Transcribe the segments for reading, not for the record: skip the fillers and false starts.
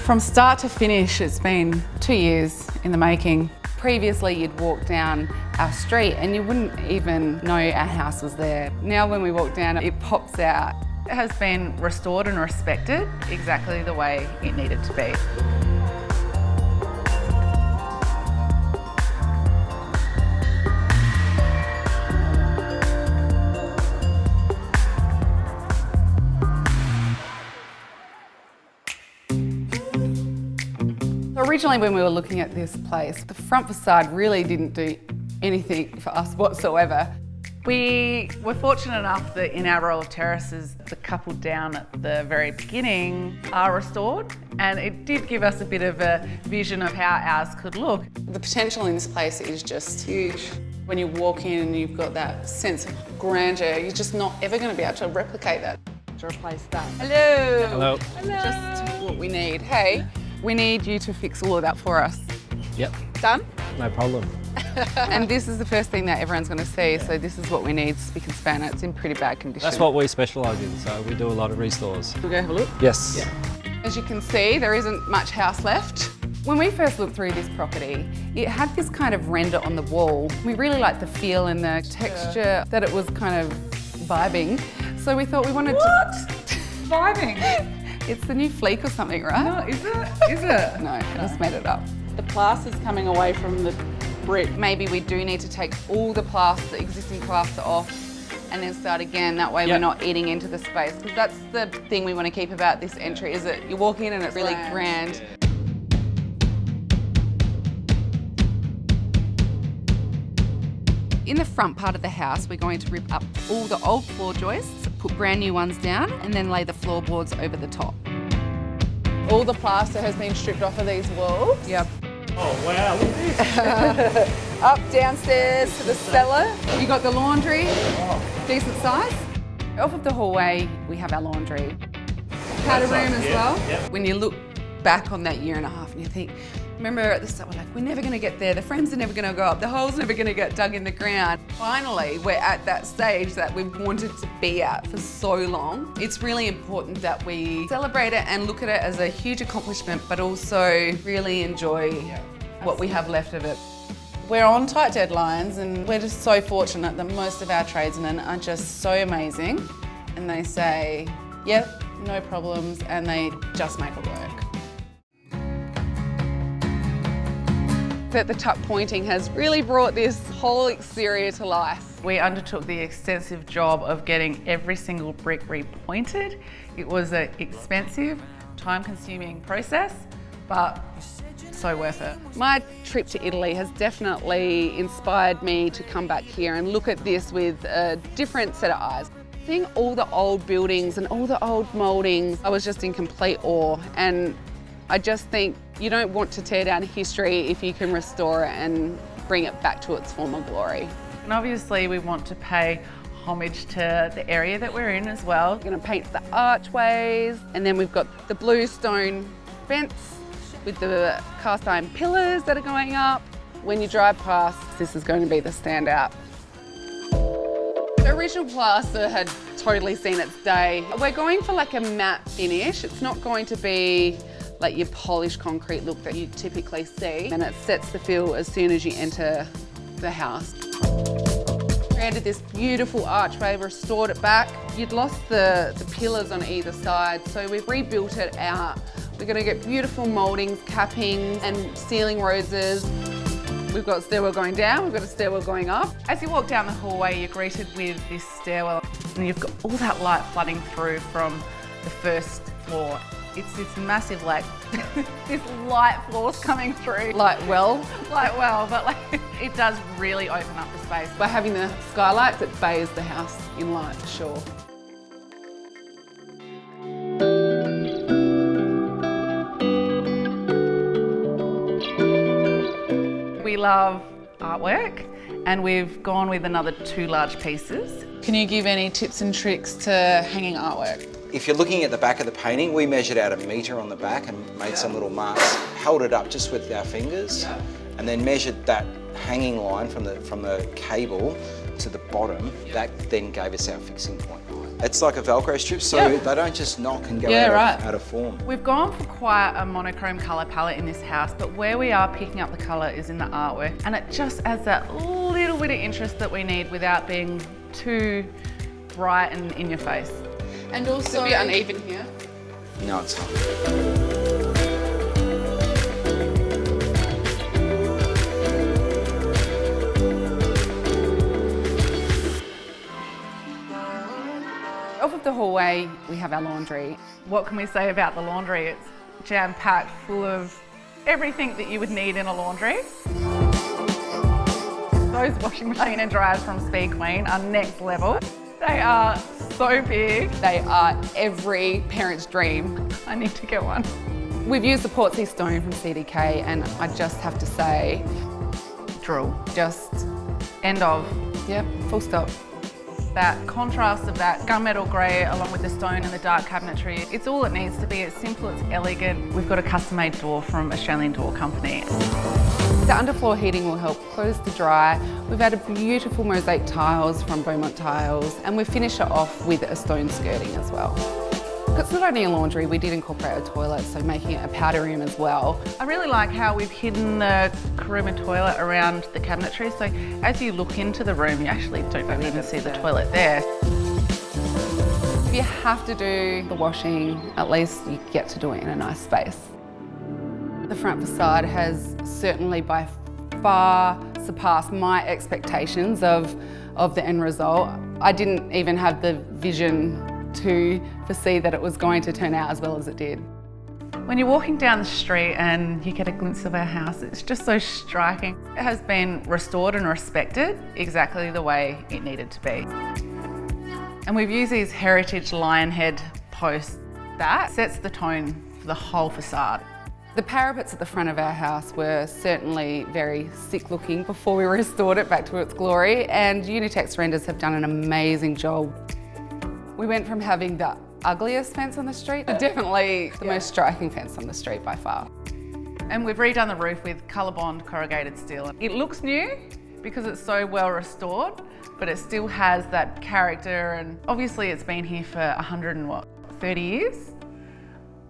From start to finish, it's been 2 years in the making. Previously, you'd walk down our street and you wouldn't even know our house was there. Now when we walk down, it pops out. It has been restored and respected exactly the way it needed to be. Originally, when we were looking at this place, the front facade really didn't do anything for us whatsoever. We were fortunate enough that in our row of terraces, the couple down at the very beginning are restored, and it did give us a bit of a vision of how ours could look. The potential in this place is just huge. When you walk in and you've got that sense of grandeur, you're just not ever going to be able to replicate that. To replace that. Hello. Hello. Hello. Just what we need. Hey. We need you to fix all of that for us. Yep. Done? No problem. And this is the first thing that everyone's going to see, so this is what we need, spick and span. It's in pretty bad condition. That's what we specialise in, so we do a lot of restores. We'll go have a look? Yes. Yeah. As you can see, there isn't much house left. When we first looked through this property, it had this kind of render on the wall. We really liked the feel and the texture, that it was kind of vibing. So we thought we wanted to... Vibing? It's the new Fleek or something, right? No, is it? Is it? No, I just made it up. The plaster's coming away from the brick. Maybe we do need to take all the plaster, the existing plaster off, and then start again. That way we're not eating into the space. Because that's the thing we want to keep about this entry, is that you walk in and it's really grand. In the front part of the house, we're going to rip up all the old floor joists, put brand new ones down, and then lay the floorboards over the top. All the plaster has been stripped off of these walls. Yep. Oh wow, look at this. Up downstairs to the cellar. You got the laundry, decent size. Off of the hallway, we have our laundry. Powder room as well. Yep. When you look back on that year and a half and you think, remember at the start, we're like, we're never going to get there. The frames are never going to go up. The hole's never going to get dug in the ground. Finally, we're at that stage that we've wanted to be at for so long. It's really important that we celebrate it and look at it as a huge accomplishment, but also really enjoy what we have left of it. We're on tight deadlines and we're just so fortunate that most of our tradesmen are just so amazing and they say, yep, no problems, and they just make it work. That the tuck pointing has really brought this whole exterior to life. We undertook the extensive job of getting every single brick repointed. It was an expensive, time-consuming process, but so worth it. My trip to Italy has definitely inspired me to come back here and look at this with a different set of eyes. Seeing all the old buildings and all the old mouldings, I was just in complete awe, and I just think you don't want to tear down history if you can restore it and bring it back to its former glory. And obviously we want to pay homage to the area that we're in as well. We're going to paint the archways, and then we've got the blue stone vents with the cast iron pillars that are going up. When you drive past, this is going to be the standout. The original plaster had totally seen its day. We're going for like a matte finish. It's not going to be like your polished concrete look that you typically see, and it sets the feel as soon as you enter the house. Created this beautiful archway, restored it back. You'd lost the pillars on either side, so we've rebuilt it out. We're going to get beautiful mouldings, cappings and ceiling roses. We've got a stairwell going down, we've got a stairwell going up. As you walk down the hallway, you're greeted with this stairwell, and you've got all that light flooding through from the first floor. It's this massive, like, this light force coming through. Light well, but like, it does really open up the space. By having the skylights, it bathes the house in light, for sure. We love artwork, and we've gone with another 2 large pieces. Can you give any tips and tricks to hanging artwork? If you're looking at the back of the painting, we measured out 1 metre on the back and made some little marks, held it up just with our fingers, and then measured that hanging line from the cable to the bottom. That then gave us our fixing point. It's like a Velcro strip, so they don't just knock and go out of form. We've gone for quite a monochrome colour palette in this house, but where we are picking up the colour is in the artwork, and it just adds that little bit of interest that we need without being too bright and in your face. And also, it's a bit uneven here. No, it's not. Off of the hallway, we have our laundry. What can we say about the laundry? It's jam-packed full of everything that you would need in a laundry. Those washing machine and dryers from Speed Queen are next level. They are so big. They are every parent's dream. I need to get one. We've used the Portsea stone from CDK, and I just have to say, drool. Just end of. Yep, full stop. That contrast of that gunmetal grey along with the stone and the dark cabinetry, it's all it needs to be. It's simple, it's elegant. We've got a custom-made door from Australian Door Company. The underfloor heating will help close the dry. We've added beautiful mosaic tiles from Beaumont Tiles, and we finish it off with a stone skirting as well. It's not only a laundry, we did incorporate a toilet, so making it a powder room as well. I really like how we've hidden the Karuma toilet around the cabinetry, so as you look into the room, you actually don't even see the toilet there. If you have to do the washing, at least you get to do it in a nice space. The front facade has certainly by far surpassed my expectations of the end result. I didn't even have the vision to foresee that it was going to turn out as well as it did. When you're walking down the street and you get a glimpse of our house, it's just so striking. It has been restored and respected exactly the way it needed to be. And we've used these heritage lion head posts. That sets the tone for the whole facade. The parapets at the front of our house were certainly very sick looking before we restored it back to its glory, and Unitex renders have done an amazing job. We went from having the ugliest fence on the street to definitely the most striking fence on the street by far. And we've redone the roof with COLORBOND corrugated steel. It looks new because it's so well restored, but it still has that character, and obviously it's been here for 130 years,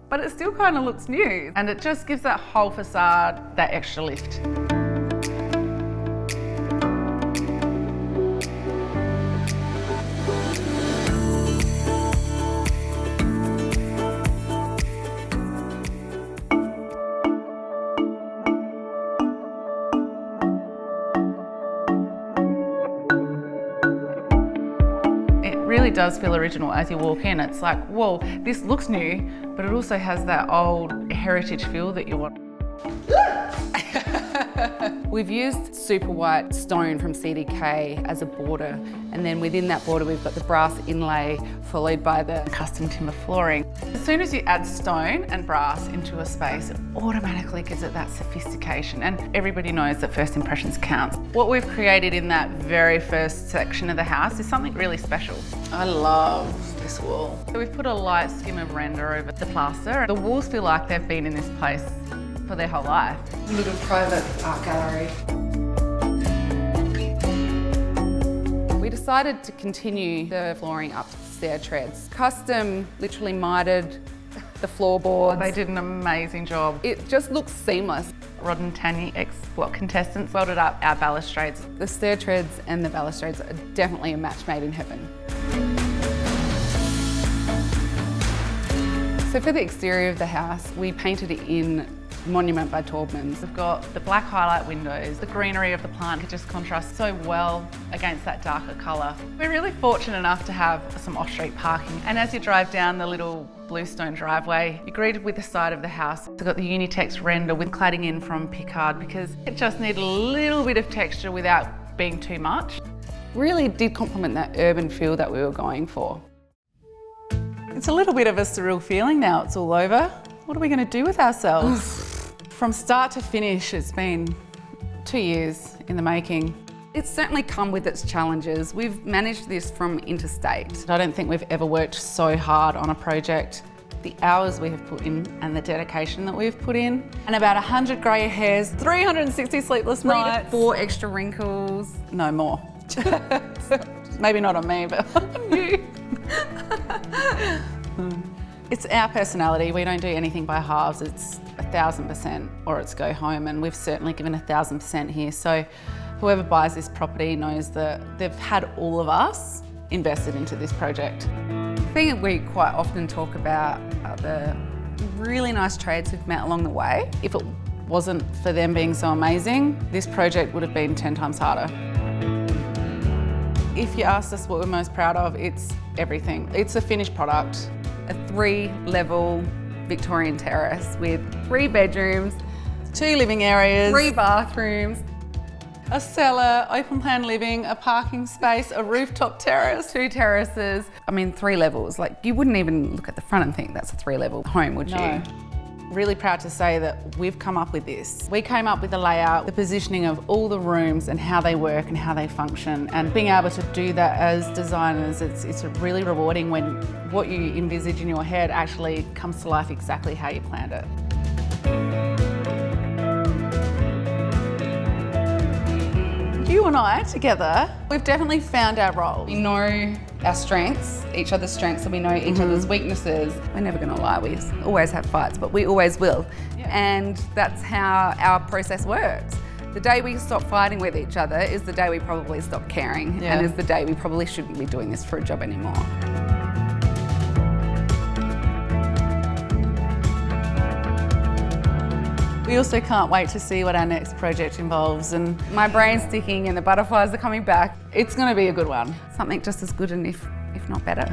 but it still kind of looks new, and it just gives that whole facade that extra lift. Really does feel original as you walk in. It's like, whoa, this looks new, but it also has that old heritage feel that you want. We've used super white stone from CDK as a border, and then within that border we've got the brass inlay followed by the custom timber flooring. As soon as you add stone and brass into a space, it automatically gives it that sophistication, and everybody knows that first impressions count. What we've created in that very first section of the house is something really special. I love this wall. So we've put a light skim of render over the plaster. The walls feel like they've been in this place for their whole life. A little private art gallery. We decided to continue the flooring up to the stair treads. Custom literally mitered the floorboards. They did an amazing job. It just looks seamless. Rod and Tanya, ex-block contestants, welded up our balustrades. The stair treads and the balustrades are definitely a match made in heaven. So for the exterior of the house, we painted it in Monument by Taubmans. We've got the black highlight windows. The greenery of the plant could just contrast so well against that darker colour. We're really fortunate enough to have some off-street parking, and as you drive down the little bluestone driveway, you're greeted with the side of the house. We've got the Unitex render with cladding in from FACADE because it just needed a little bit of texture without being too much. Really did complement that urban feel that we were going for. It's a little bit of a surreal feeling now it's all over. What are we going to do with ourselves? From start to finish, it's been 2 years in the making. It's certainly come with its challenges. We've managed this from interstate. I don't think we've ever worked so hard on a project. The hours we have put in and the dedication that we've put in, and about 100 grey hairs, 360 sleepless nights, 3 to 4 extra wrinkles. No more. Maybe not on me, but on you. It's our personality. We don't do anything by halves. It's 1,000% or it's go home, and we've certainly given 1,000% here. So whoever buys this property knows that they've had all of us invested into this project. The thing we quite often talk about are the really nice trades we've met along the way. If it wasn't for them being so amazing, this project would have been 10 times harder. If you asked us what we're most proud of, it's everything. It's a finished product. A 3-level Victorian terrace with 3 bedrooms, 2 living areas, 3 bathrooms, a cellar, open plan living, a parking space, a rooftop terrace. 2 terraces. I mean, 3 levels. Like, you wouldn't even look at the front and think that's a 3-level home, would you? Really proud to say that we've come up with this. We came up with the layout, the positioning of all the rooms and how they work and how they function, and being able to do that as designers, it's really rewarding when what you envisage in your head actually comes to life exactly how you planned it. You and I together, we've definitely found our roles. We know our strengths, each other's strengths, and we know each other's weaknesses. We're never going to lie, we always have fights, but we always will. Yeah. And that's how our process works. The day we stop fighting with each other is the day we probably stop caring, Yeah. and is the day we probably shouldn't be doing this for a job anymore. We also can't wait to see what our next project involves, and My brain's sticking and the butterflies are coming back. it's going to be a good one. Something just as good and if not better.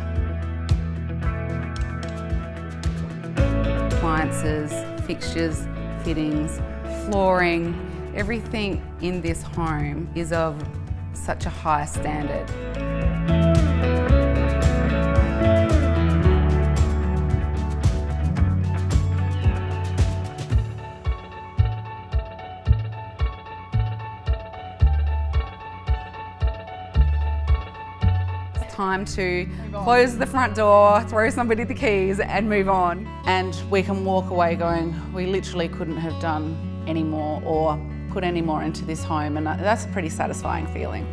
Appliances, fixtures, fittings, flooring, everything in this home is of such a high standard. Time to close the front door, throw somebody the keys and move on. And we can walk away going, we literally couldn't have done any more or put any more into this home, and that's a pretty satisfying feeling.